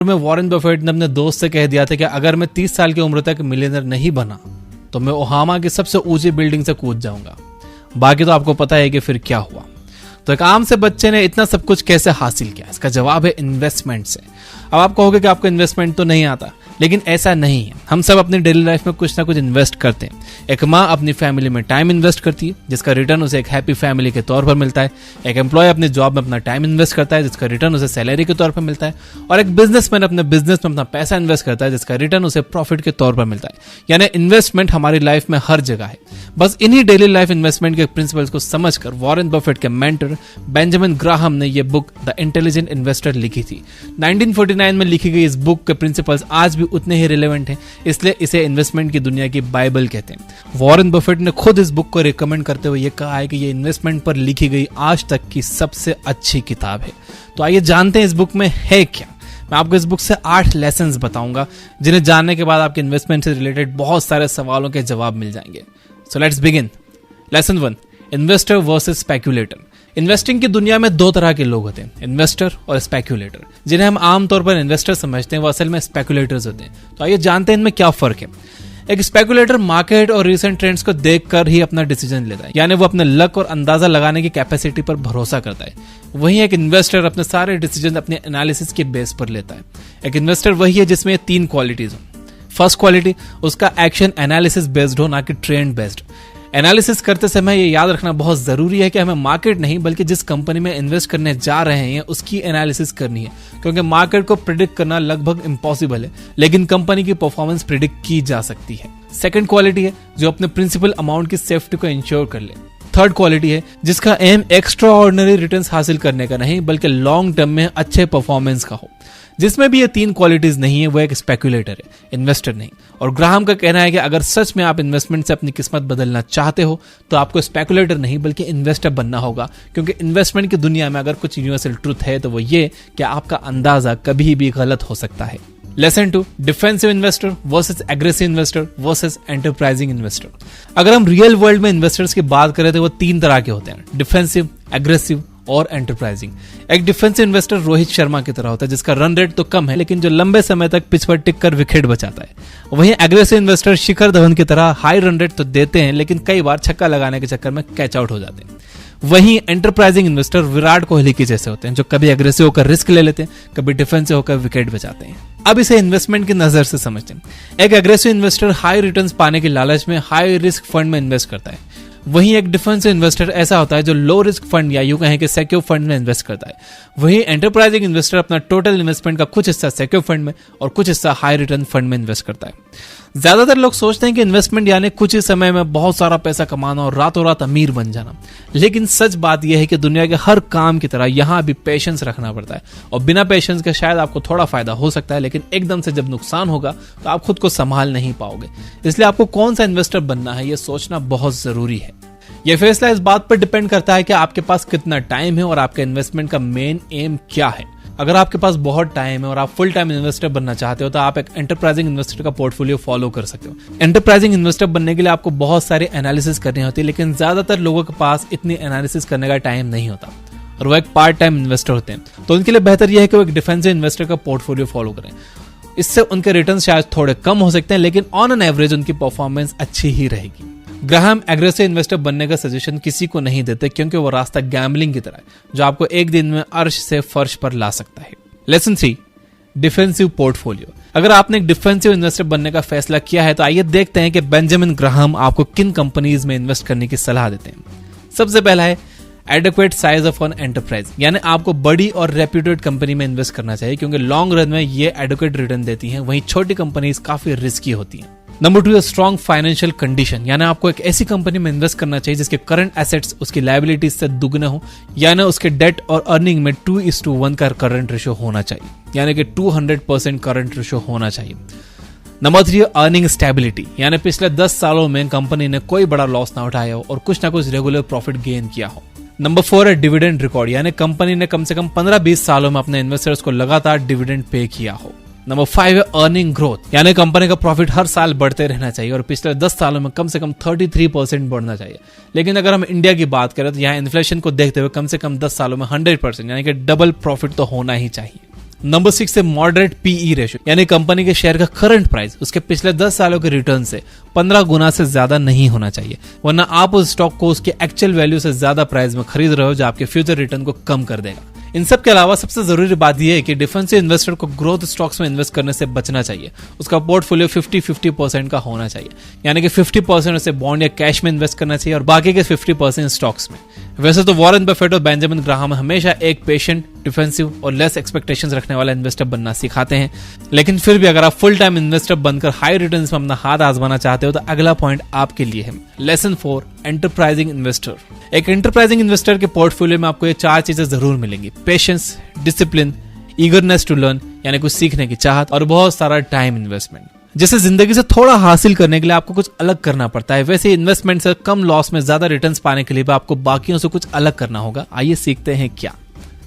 में Warren Buffett ने अपने दोस्त से कह दिया था कि अगर मैं 30 साल की उम्र तक मिलियनर नहीं बना तो मैं ओहामा की सबसे ऊंची बिल्डिंग से कूद जाऊंगा। बाकी तो आपको पता है कि फिर क्या हुआ। तो एक आम से बच्चे ने इतना सब कुछ कैसे हासिल किया? इसका जवाब है इन्वेस्टमेंट से। अब आप कहोगे कि आपको इन्वेस्टमेंट तो नहीं आता, लेकिन ऐसा नहीं है। हम सब अपनी डेली लाइफ में कुछ ना कुछ इन्वेस्ट करते हैं। एक माँ अपनी फैमिली में टाइम इन्वेस्ट करती है, जिसका रिटर्न उसे एक हैप्पी फैमिली के तौर पर मिलता है। एक एम्प्लॉय अपनी जॉब में अपना टाइम इन्वेस्ट करता है, जिसका रिटर्न उसे सैलरी के तौर पर मिलता है। और एक बिजनेसमैन अपने बिजनेस में अपना पैसा इन्वेस्ट करता है, जिसका रिटर्न उसे प्रॉफिट के तौर पर मिलता है। यानी इन्वेस्टमेंट हमारी लाइफ में हर जगह है। बस इन्हीं डेली लाइफ इन्वेस्टमेंट के प्रिंसिपल्स को समझकर वॉरेन बफेट के मेंटर बेंजामिन ग्राहम ने यह बुक द इंटेलिजेंट इन्वेस्टर लिखी थी। 1949 में लिखी गई इस बुक के प्रिंसिपल्स आज भी उतने ही रिलेवेंट हैं, इसलिए इसे इन्वेस्टमेंट की दुनिया की बाइबल कहते हैं। वॉरेन बफेट ने खुद इस बुक को रिकमेंड करते हुए यह कहा है कि यह इन्वेस्टमेंट पर लिखी गई आज तक की सबसे अच्छी किताब है। तो आइए जानते हैं इस बुक में है क्या। मैं आपको इस बुक से 8 लेसन्स बताऊंगा, जिन्हें जानने के बाद आपके इन्वेस्टमेंट से रिलेटेड बहुत सारे सवालों के जवाब मिल जाएंगे। So let's begin. Lesson 1, investor versus speculator. Investing की दुनिया में 2 तरह के लोग होते हैं, इन्वेस्टर और स्पेक्यूलेटर। जिन्हें हम आमतौर पर इन्वेस्टर समझते हैं, वो असल में स्पेक्यूलेटर्स होते हैं। तो आइए जानते हैं इनमें क्या फर्क है। एक स्पेक्यूलेटर मार्केट और रीसेंट ट्रेंड्स को देखकर ही अपना डिसीजन लेता है, यानी वो अपने लक और अंदाजा लगाने की कैपेसिटी पर भरोसा करता है। वहीं एक इन्वेस्टर अपने सारे डिसीजन अपने एनालिसिस के बेस पर लेता है। एक इन्वेस्टर वही है जिसमें 3 क्वालिटीज हो। फर्स्ट क्वालिटी, उसका एक्शन एनालिसिस बेस्ड हो, ना कि ट्रेंड बेस्ड। एनालिसिस करते समय ये याद रखना बहुत जरूरी है कि हमें मार्केट नहीं बल्कि जिस कंपनी में इन्वेस्ट करने जा रहे हैं उसकी एनालिसिस करनी है, क्योंकि मार्केट को प्रिडिक्ट करना लगभग इम्पॉसिबल है, लेकिन कंपनी की परफॉर्मेंस प्रिडिक्ट की जा सकती है। सेकंड क्वालिटी है जो अपने प्रिंसिपल अमाउंट की सेफ्टी को इंश्योर कर ले। थर्ड क्वालिटी है जिसका एम एक्स्ट्रा ऑर्डिनरी रिटर्न्स हासिल करने का नहीं बल्कि लॉन्ग टर्म में अच्छे परफॉर्मेंस का हो। जिसमें भी ये 3 क्वालिटीज नहीं है वो एक स्पेक्यूलेटर है, इन्वेस्टर नहीं। और ग्राहम का कहना है कि अगर सच में आप इन्वेस्टमेंट से अपनी किस्मत बदलना चाहते हो तो आपको स्पेक्यूलेटर नहीं बल्कि इन्वेस्टर बनना होगा, क्योंकि इन्वेस्टमेंट की दुनिया में अगर कुछ यूनिवर्सल ट्रुथ है तो वो ये कि आपका अंदाजा कभी भी गलत हो सकता है। Lesson 2, defensive investor versus aggressive investor versus enterprising investor. अगर हम रियल वर्ल्ड में इन्वेस्टर्स की बात करें तो वो 3 तरह के होते हैं, डिफेंसिव, एग्रेसिव और एंटरप्राइजिंग। एक डिफेंसिव इन्वेस्टर रोहित शर्मा की तरह होता है, जिसका रन रेट तो कम है लेकिन जो लंबे समय तक पिच पर टिक कर विकेट बचाता है। वहीं एग्रेसिव इन्वेस्टर शिखर धवन की तरह हाई रन रेट तो देते हैं लेकिन कई बार छक्का लगाने के चक्कर में कैच आउट हो जाते हैं। वहीं एंटरप्राइजिंग इन्वेस्टर विराट कोहली के जैसे होते हैं, जो कभी एग्रेसिव होकर रिस्क ले लेते हैं, कभी डिफेंसिव होकर विकेट बचाते हैं। अब इसे इन्वेस्टमेंट की नजर से समझते हैं। एक एग्रेसिव इन्वेस्टर हाई रिटर्न्स पाने के लालच में हाई रिस्क फंड में इन्वेस्ट करता है। वहीं एक डिफेंसिव इन्वेस्टर ऐसा होता है जो लो रिस्क फंड या यूं कहें कि सिक्योर फंड में इन्वेस्ट करता है। वहीं एंटरप्राइजिंग इन्वेस्टर अपना टोटल इन्वेस्टमेंट का कुछ हिस्सा सिक्योर फंड में और कुछ हिस्सा हाई रिटर्न फंड में इन्वेस्ट करता है। ज्यादातर लोग सोचते हैं कि इन्वेस्टमेंट यानी कुछ ही समय में बहुत सारा पैसा कमाना और रातों रात अमीर बन जाना, लेकिन सच बात यह है कि दुनिया के हर काम की तरह यहां भी पेशेंस रखना पड़ता है। और बिना पेशेंस के शायद आपको थोड़ा फायदा हो सकता है, लेकिन एकदम से जब नुकसान होगा तो आप खुद को संभाल नहीं पाओगे। इसलिए आपको कौन सा इन्वेस्टर बनना है यह सोचना बहुत जरूरी है। यह फैसला इस बात पर डिपेंड करता है कि आपके पास कितना टाइम है और आपके इन्वेस्टमेंट का मेन एम क्या है। अगर आपके पास बहुत टाइम है और आप फुल टाइम इन्वेस्टर बनना चाहते हो तो आप एक एंटरप्राइजिंग इन्वेस्टर का पोर्टफोलियो फॉलो कर सकते हो। एंटरप्राइजिंग इन्वेस्टर बनने के लिए आपको बहुत सारी एनालिसिस करनी होती है, लेकिन ज्यादातर लोगों के पास इतनी एनालिसिस करने का टाइम नहीं होता और वो एक पार्ट टाइम इन्वेस्टर होते हैं। तो उनके लिए बेहतर यह है कि वो एक डिफेंसिव इन्वेस्टर का पोर्टफोलियो फॉलो करें। इससे उनके रिटर्न शायद थोड़े कम हो सकते हैं, लेकिन ऑन एन एवरेज उनकी परफॉर्मेंस अच्छी ही रहेगी। ग्राहम एग्रेसिव इन्वेस्टर बनने का सजेशन किसी को नहीं देते, क्योंकि वो रास्ता गैम्बलिंग की तरह है जो आपको एक दिन में अर्श से फर्श पर ला सकता है। Lesson 3, defensive portfolio. अगर आपने एक डिफेंसिव इन्वेस्टर बनने का फैसला किया है तो आइए देखते हैं कि बेंजामिन ग्राहम आपको किन कंपनीज में इन्वेस्ट करने की सलाह देते हैं। सबसे पहला है adequate size of an enterprise, यानी आपको बड़ी और रेप्यूटेड कंपनी में इन्वेस्ट करना चाहिए, क्योंकि लॉन्ग रन में ये एडिक्वेट रिटर्न देती हैं। वहीं छोटी कंपनीज काफी रिस्की होती हैं। नंबर 2 है स्ट्रॉन्ग फाइनेंशियल कंडीशन, यानी आपको एक ऐसी कंपनी में इन्वेस्ट करना चाहिए जिसके करंट एसेट्स उसकी लायबिलिटीज से दुगने हो, यानी उसके डेट और अर्निंग में 2:1 का करंट रेशियो होना चाहिए, यानी कि 200% करंट रेशियो होना चाहिए। नंबर 3 है अर्निंग स्टेबिलिटी, यानी पिछले 10 सालों में कंपनी ने कोई बड़ा लॉस ना उठाया हो और कुछ ना कुछ रेगुलर प्रॉफिट गेन किया हो। नंबर 4 है डिविडेंड रिकॉर्ड, यानी कंपनी ने कम से कम 15-20 सालों में अपने इन्वेस्टर्स को लगातार डिविडेंड पे किया हो। नंबर 5 है अर्निंग ग्रोथ, यानी कंपनी का प्रॉफिट हर साल बढ़ते रहना चाहिए और पिछले 10 सालों में कम से कम 33% बढ़ना चाहिए। लेकिन अगर हम इंडिया की बात करें तो यहाँ इन्फ्लेशन को देखते हुए कम से कम 10 सालों में 100%, यानी कि डबल प्रॉफिट तो होना ही चाहिए। नंबर 6 है मॉडरेट पीई रेशियो, यानी कंपनी के शेयर का करंट प्राइस उसके पिछले 10 सालों के रिटर्न से 15 गुना से ज्यादा नहीं होना चाहिए, वरना आप उस स्टॉक को उसके एक्चुअल वैल्यू से ज्यादा प्राइस में खरीद रहे हो, जो आपके फ्यूचर रिटर्न को कम कर देगा। इन सब के अलावा सबसे जरूरी बात यह है कि डिफेंसिव इन्वेस्टर को ग्रोथ स्टॉक्स में इन्वेस्ट करने से बचना चाहिए। उसका पोर्टफोलियो 50-50% का होना चाहिए, यानी कि 50% उसे बॉन्ड या कैश में इन्वेस्ट करना चाहिए और बाकी के 50% स्टॉक्स में। वैसे तो वॉरेन बफेट और बेंजामिन ग्राहम हमेशा एक पेशेंट, डिफेंसिव और लेस एक्सपेक्टेशंस रखने वाला इन्वेस्टर बनना सिखाते हैं, लेकिन फिर भी अगर आप फुल टाइम इन्वेस्टर बनकर हाई रिटर्न्स में अपना हाथ आजमाना चाहते हो तो अगला पॉइंट आपके लिए है। Lesson 4, enterprising investor. एक एंटरप्राइजिंग इन्वेस्टर के पोर्टफोलियो में आपको ये 4 चीजें जरूर मिलेंगी: patience, discipline, eagerness to learn यानी कुछ सीखने की चाहत, और बहुत सारा टाइम इन्वेस्टमेंट। जैसे जिंदगी से थोड़ा हासिल करने के लिए आपको कुछ अलग करना पड़ता है, वैसे इन्वेस्टमेंट से कम लॉस में ज्यादा रिटर्न्स पाने के लिए भी आपको बाकियों से कुछ अलग करना होगा। आइए सीखते हैं क्या।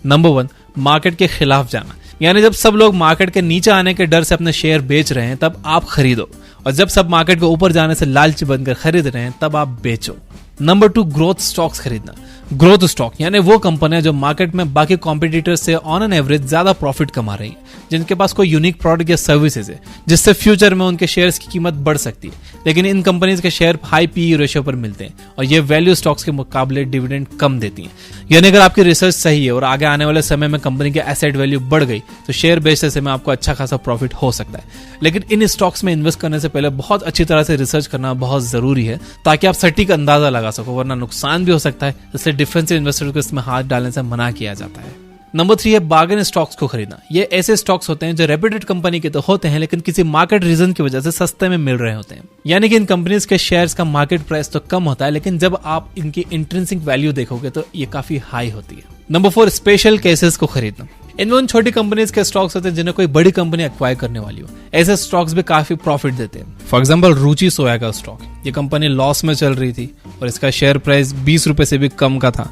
नंबर 1, मार्केट के खिलाफ जाना, यानी जब सब लोग मार्केट के नीचे आने के डर से अपने शेयर बेच रहे हैं तब आप खरीदो, और जब सब मार्केट के ऊपर जाने से लालची बनकर खरीद रहे हैं तब आप बेचो। नंबर 2, ग्रोथ स्टॉक्स खरीदना। ग्रोथ स्टॉक यानी वो कंपनियां जो मार्केट में बाकी कॉम्पिटिटर्स से ऑन एन एवरेज ज्यादा प्रॉफिट कमा रही हैं, जिनके पास कोई यूनिक प्रोडक्ट या सर्विसेज है जिससे फ्यूचर में उनके शेयर्स की कीमत बढ़ सकती है, लेकिन इन कंपनीज के शेयर हाई पीई रेशियो पर मिलते हैं और ये वैल्यू स्टॉक्स के मुकाबले डिविडेंड कम देती हैं। यानी अगर आपकी रिसर्च सही है और आगे आने वाले समय में कंपनी की एसेट वैल्यू बढ़ गई तो शेयर बेचने से में आपको अच्छा खासा प्रॉफिट हो सकता है, लेकिन इन स्टॉक्स में इन्वेस्ट करने से पहले बहुत अच्छी तरह से रिसर्च करना बहुत जरूरी है ताकि आप सटीक अंदाजा लगा सको, वरना नुकसान भी हो सकता है। इसलिए डिफेंसिव इन्वेस्टर को इसमें हाथ डालने से मना किया जाता है। नंबर 3 है बार्गेन स्टॉक्स को खरीदना। ये ऐसे स्टॉक्स होते हैं जो रेप्यूटेड कंपनी के तो होते हैं, लेकिन किसी मार्केट रीजन की वजह से सस्ते में मिल रहे होते हैं, यानी कि इन कंपनीज के शेयर्स का मार्केट प्राइस तो कम होता है, लेकिन जब आप इनकी इंट्रिंसिक वैल्यू देखोगे तो ये काफी हाई होती है। नंबर 4, स्पेशल केसेस को खरीदना। इनमें उन छोटी कंपनीज के स्टॉक्स होते हैं जिन्हें कोई बड़ी कंपनी एक्वायर करने वाली हो। ऐसे स्टॉक्स भी काफी प्रॉफिट देते हैं। फॉर एग्जांपल रुचि सोया का स्टॉक, ये कंपनी लॉस में चल रही थी और इसका शेयर प्राइस 20 रुपए से भी कम का था,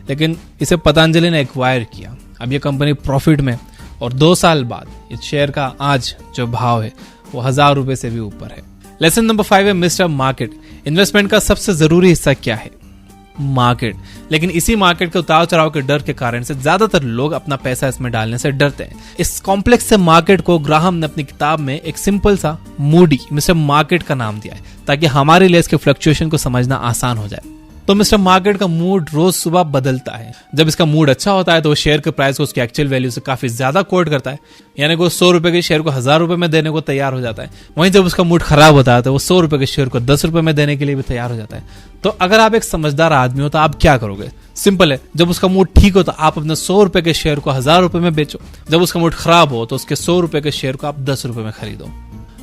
लेकिन इसे पतंजलि ने एक्वायर किया। अब ये कंपनी प्रॉफिट में और 2 साल बाद इस शेयर का आज जो भाव है वो 1000 रुपए से भी ऊपर है। लेसन नंबर 5 है मिस्टर मार्केट। इन्वेस्टमेंट का सबसे जरूरी हिस्सा क्या है? मार्केट। लेकिन इसी मार्केट के उतार चढ़ाव के डर के कारण से ज्यादातर लोग अपना पैसा इसमें डालने से डरते हैं। इस कॉम्प्लेक्स से मार्केट को ग्राहम ने अपनी किताब में एक सिंपल सा मूडी मिस्टर मार्केट का नाम दिया है ताकि हमारे लिए इसके फ्लक्चुएशन को समझना आसान हो जाए। तो मिस्टर मार्केट का मूड रोज सुबह बदलता है। जब इसका मूड अच्छा होता है तो वो शेयर के प्राइस को उसकी एक्चुअल वैल्यू से काफी ज्यादा कोट करता है, यानी वो 100 रुपए के शेयर को 1000 रुपए में देने को तैयार हो जाता है। वहीं जब उसका मूड खराब होता है तो वो 100 रुपए के शेयर को 10 रुपए में देने के लिए भी तैयार हो जाता है। तो अगर आप एक समझदार आदमी हो तो आप क्या करोगे? सिंपल है, जब उसका मूड ठीक हो तो आप अपने 100 रुपए के शेयर को 1000 रुपए में बेचो, जब उसका मूड खराब हो तो उसके 100 रुपए के शेयर को आप 10 रुपए में खरीदो।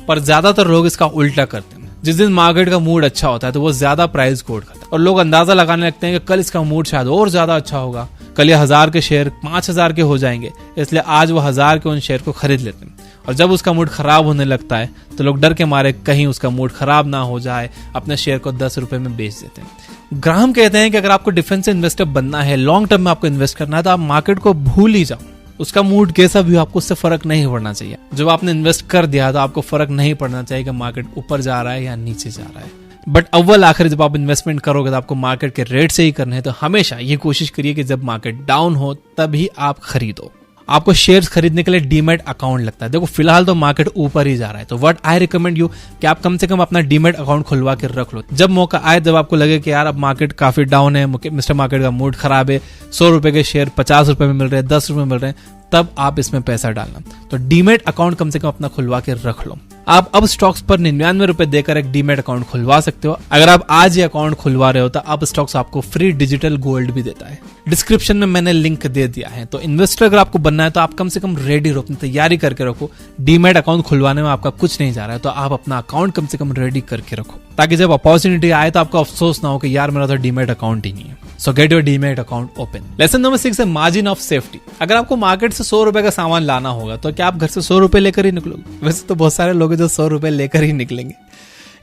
पर ज्यादातर लोग इसका उल्टा करते हैं। जिस दिन मार्केट का मूड अच्छा होता है तो वो ज्यादा प्राइस कोट करता है और लोग अंदाजा लगाने लगते हैं कि कल इसका मूड शायद और ज्यादा अच्छा होगा, कल ये 1000 के शेयर 5000 के हो जाएंगे, इसलिए आज वो 1000 के उन शेयर को खरीद लेते हैं। और जब उसका मूड खराब होने लगता है तो लोग डर के मारे कहीं उसका मूड खराब ना हो जाए अपने शेयर को 10 रुपए में बेच देते हैं। ग्राहम कहते हैं कि अगर आपको डिफेंसिव इन्वेस्टर बनना है, लॉन्ग टर्म में आपको इन्वेस्ट करना है, तो आप मार्केट को भूल ही जाओ। उसका मूड कैसा भी हो आपको उससे फर्क नहीं पड़ना चाहिए। जब आपने इन्वेस्ट कर दिया तो आपको फर्क नहीं पड़ना चाहिए कि मार्केट ऊपर जा रहा है या नीचे जा रहा है। बट अव्वल आखिर जब आप इन्वेस्टमेंट करोगे तो आपको मार्केट के रेट से ही करने हैं। तो हमेशा ये कोशिश करिए कि जब मार्केट डाउन हो तभी आप खरीदो। आपको शेयर्स खरीदने के लिए डीमैट अकाउंट लगता है। देखो फिलहाल तो मार्केट ऊपर ही जा रहा है, तो व्हाट आई रिकमेंड यू कि आप कम से कम अपना डीमैट अकाउंट खुलवा के रख लो। जब मौका आए, जब आपको लगे कि यार अब मार्केट काफी डाउन है, मिस्टर मार्केट का मूड खराब है, 100 रुपए के शेयर 50 रुपए में मिल रहे हैं, 10 रुपए में मिल रहे हैं, तब आप इसमें पैसा डालना। तो डीमैट अकाउंट कम से कम अपना खुलवा के रख लो। आप अब स्टॉक्स पर 99 रुपए देकर एक डीमैट अकाउंट खुलवा सकते हो। अगर आप आज ये अकाउंट खुलवा रहे हो तो अब स्टॉक्स आपको फ्री डिजिटल गोल्ड भी देता है। डिस्क्रिप्शन में मैंने लिंक दे दिया है। तो इन्वेस्टर अगर आपको बनना है तो आप कम से कम रेडी रहो, अपनी तैयारी करके रखो। डीमैट अकाउंट खुलवाने में आपका कुछ नहीं जा रहा है, तो आप अपना अकाउंट कम से कम रेडी करके रखो, ताकि जब अपॉर्चुनिटी आए तो आपको अफसोस ना हो कि यार मेरा तो डीमैट अकाउंट ही नहीं है। सो get your demat account open. Lesson number 6 है मार्जिन ऑफ सेफ्टी। अगर आपको मार्केट से 100 रुपए का सामान लाना होगा तो क्या आप घर से 100 रुपए लेकर ही निकलोगे? वैसे तो बहुत सारे लोग जो 100 रुपए लेकर ही निकलेंगे।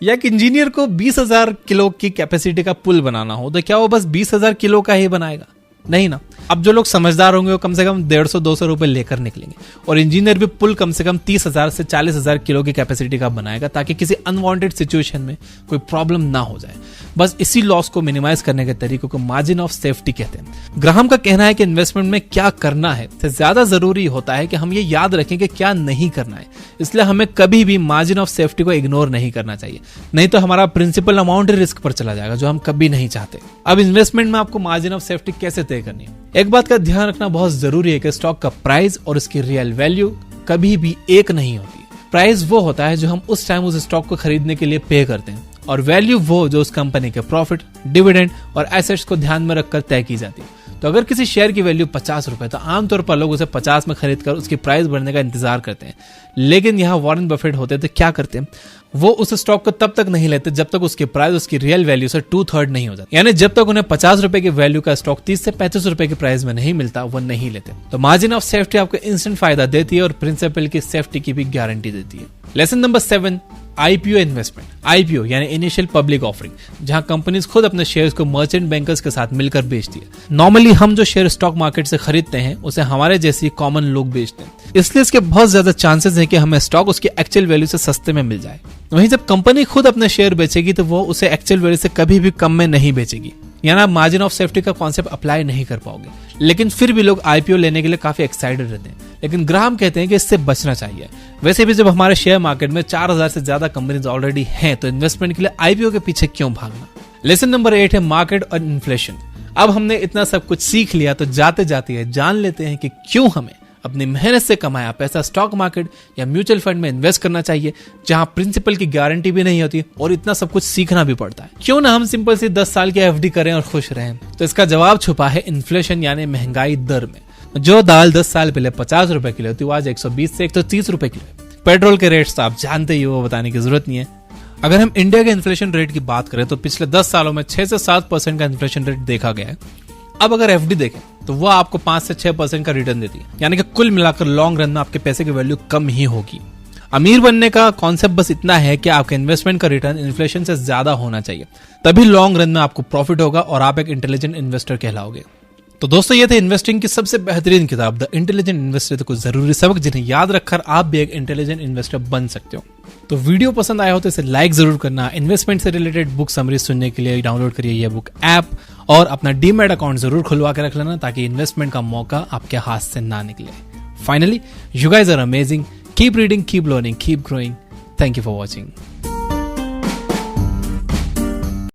या एक इंजीनियर को 20,000 किलो की कैपेसिटी का पुल बनाना हो तो क्या वो बस 20,000 किलो का ही बनाएगा? नहीं ना। अब जो लोग समझदार होंगे वो कम से कम 150-200 रुपए लेकर निकलेंगे। और इंजीनियर भी पुल कम से कम 30,000 से 40,000 किलो की कैपेसिटी का बनाएगा, ताकि किसी अनवांटेड सिचुएशन में कोई प्रॉब्लम ना हो जाए। बस इसी लॉस को मिनिमाइज करने के तरीकों को मार्जिन ऑफ सेफ्टी कहते हैं। ग्राहम का कहना है कि इन्वेस्टमेंट में क्या करना है से ज्यादा जरूरी होता है कि हम ये याद रखें कि क्या नहीं करना है। इसलिए हमें कभी भी मार्जिन ऑफ सेफ्टी को इग्नोर नहीं करना चाहिए, नहीं तो हमारा प्रिंसिपल अमाउंट रिस्क पर चला जाएगा, जो हम कभी नहीं चाहते। अब इन्वेस्टमेंट में आपको मार्जिन ऑफ सेफ्टी कैसे तय करनी है? एक बात का ध्यान रखना बहुत जरूरी है कि स्टॉक का प्राइस और इसकी रियल वैल्यू कभी भी एक नहीं होती। प्राइस वो होता है जो हम उस टाइम उस स्टॉक को खरीदने के लिए पे करते हैं, और वैल्यू वो जो उस कंपनी के प्रॉफिट, डिविडेंड और एसेट्स को ध्यान में रखकर तय की जाती है। तो अगर किसी शेयर की वैल्यू 50 रुपए, तो आमतौर पर लोग उसे 50 में खरीद कर उसकी प्राइस बढ़ने का इंतजार करते हैं। लेकिन यहाँ वॉरेन बफेट होते तो क्या करते हैं, वो उस स्टॉक को तब तक नहीं लेते जब तक उसकी प्राइस उसकी रियल वैल्यू से 2/3 नहीं हो जाती। यानी जब तक उन्हें 50 रुपए की वैल्यू का स्टॉक 30 से 35 रुपए की प्राइस में नहीं मिलता, वो नहीं लेते। तो मार्जिन ऑफ सेफ्टी आपको इंस्टेंट फायदा देती है और प्रिंसिपल की सेफ्टी की भी गारंटी देती है। Lesson number 7, IPO investment. IPO यानी इनिशियल पब्लिक ऑफरिंग, जहां कंपनीज खुद अपने शेयर्स को मर्चेंट बैंकर्स के साथ मिलकर बेचती है। नॉर्मली हम जो शेयर स्टॉक मार्केट से खरीदते हैं उसे हमारे जैसी कॉमन लोग बेचते हैं, इसलिए इसके बहुत ज्यादा चांसेस हैं कि हमें स्टॉक उसकी एक्चुअल वैल्यू से सस्ते में मिल जाए। वहीं जब कंपनी खुद अपने शेयर बेचेगी तो वो उसे एक्चुअल वैल्यू से कभी भी कम में नहीं बेचेगी, यानी आप मार्जिन ऑफ सेफ्टी का कॉन्सेप्ट अप्लाई नहीं कर पाओगे। लेकिन फिर भी लोग आईपीओ लेने के लिए काफी एक्साइटेड रहते हैं, लेकिन ग्राहम कहते हैं कि इससे बचना चाहिए। वैसे भी जब हमारे शेयर मार्केट में 4000 से ज्यादा कंपनीज ऑलरेडी हैं, तो इन्वेस्टमेंट के लिए आईपीओ के पीछे क्यों भागना। लेसन नंबर 8 है मार्केट और इन्फ्लेशन। अब हमने इतना सब कुछ सीख लिया, तो जाते जाते जान लेते हैं कि क्यों हमें अपनी मेहनत से कमाया पैसा स्टॉक मार्केट या म्यूचुअल फंड में इन्वेस्ट करना चाहिए, जहां प्रिंसिपल की गारंटी भी नहीं होती और इतना सब कुछ सीखना भी पड़ता है। क्यों ना हम सिंपल सी 10 साल की एफडी करें और खुश रहें। तो इसका जवाब छुपा है इन्फ्लेशन यानी महंगाई दर में। जो दाल 10 साल पहले 50 रुपए किलो थी, वो आज 120 से 130 रुपए किलो है। पेट्रोल के रेट्स तो आप जानते ही हो, वो बताने की जरूरत नहीं है। अगर हम इंडिया के इन्फ्लेशन रेट की बात करें तो पिछले 10 सालों में 6 से 7% का इन्फ्लेशन रेट देखा गया है। अब अगर एफडी देखें तो वह आपको 5 से 6% का रिटर्न देती है, यानी कि कुल मिलाकर लॉन्ग रन में आपके पैसे की वैल्यू कम ही होगी। अमीर बनने का कॉन्सेप्ट बस इतना है कि आपके इन्वेस्टमेंट का रिटर्न इन्फ्लेशन से ज्यादा होना चाहिए, तभी लॉन्ग रन में आपको प्रॉफिट होगा और आप एक इंटेलिजेंट इन्वेस्टर कहलाओगे। तो दोस्तों, ये थे इन्वेस्टिंग की सबसे बेहतरीन किताब द इंटेलिजेंट इन्वेस्टर, तो कुछ जरूरी सबक जिन्हें याद रखकर आप भी एक इंटेलिजेंट इन्वेस्टर बन सकते हो। तो वीडियो पसंद आया हो तो इसे लाइक जरूर करना। इन्वेस्टमेंट से रिलेटेड बुक समरी सुनने के लिए डाउनलोड करिए ये बुक ऐप, और अपना डीमैट अकाउंट जरूर खुलवा के रख लेना ताकि इन्वेस्टमेंट का मौका आपके हाथ से ना निकले। Finally, you guys are amazing, keep reading, keep learning, keep growing. Thank you for watching.